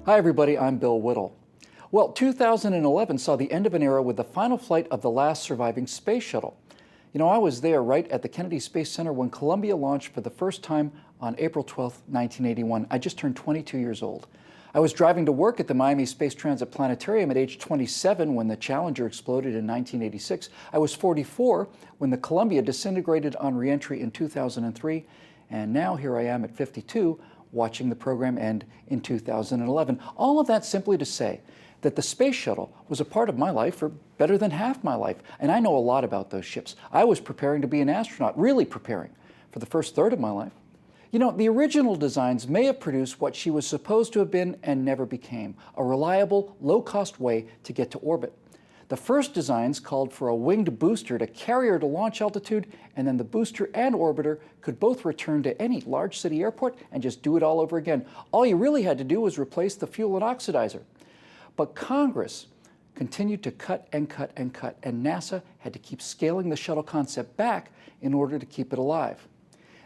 Hi everybody, I'm Bill Whittle. Well, 2011 saw the end of an era with the final flight of the last surviving space shuttle. I was there right at the Kennedy Space Center when Columbia launched for the first time on April 12, 1981. I just turned 22 years old. I was driving to work at the Miami Space Transit Planetarium at age 27 when the Challenger exploded in 1986. I was 44 when the Columbia disintegrated on reentry in 2003. And now here I am at 52 watching the program end in 2011. All of that simply to say that the space shuttle was a part of my life for better than half my life. And I know a lot about those ships. I was preparing to be an astronaut, really preparing, for the first third of my life. The original designs may have produced what she was supposed to have been and never became, a reliable, low-cost way to get to orbit. The first designs called for a winged booster to carry her to launch altitude, and then the booster and orbiter could both return to any large city airport and just do it all over again. All you really had to do was replace the fuel and oxidizer. But Congress continued to cut and cut and cut, and NASA had to keep scaling the shuttle concept back in order to keep it alive.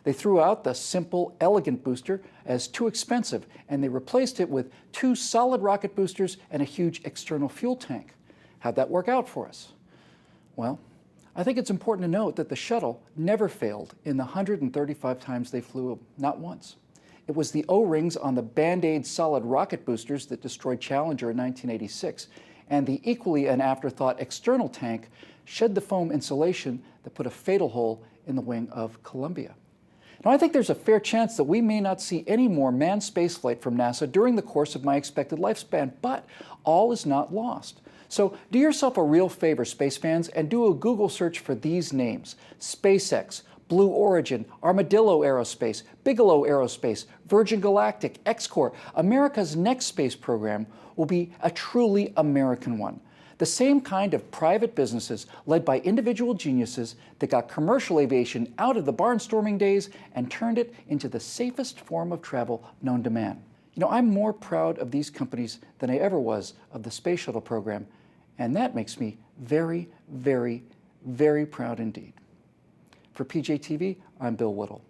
They threw out the simple, elegant booster as too expensive, and they replaced it with 2 solid rocket boosters and a huge external fuel tank. How'd that work out for us? Well, I think it's important to note that the shuttle never failed in the 135 times they flew, not once. It was the O-rings on the Band-Aid solid rocket boosters that destroyed Challenger in 1986, and the equally an afterthought external tank shed the foam insulation that put a fatal hole in the wing of Columbia. Now, I think there's a fair chance that we may not see any more manned spaceflight from NASA during the course of my expected lifespan, but all is not lost. So do yourself a real favor, space fans, and do a Google search for these names: SpaceX, Blue Origin, Armadillo Aerospace, Bigelow Aerospace, Virgin Galactic, X-Corp. America's next space program will be a truly American one. The same kind of private businesses led by individual geniuses that got commercial aviation out of the barnstorming days and turned it into the safest form of travel known to man. I'm more proud of these companies than I ever was of the space shuttle program, and that makes me very, very, very proud indeed. For PJTV, I'm Bill Whittle.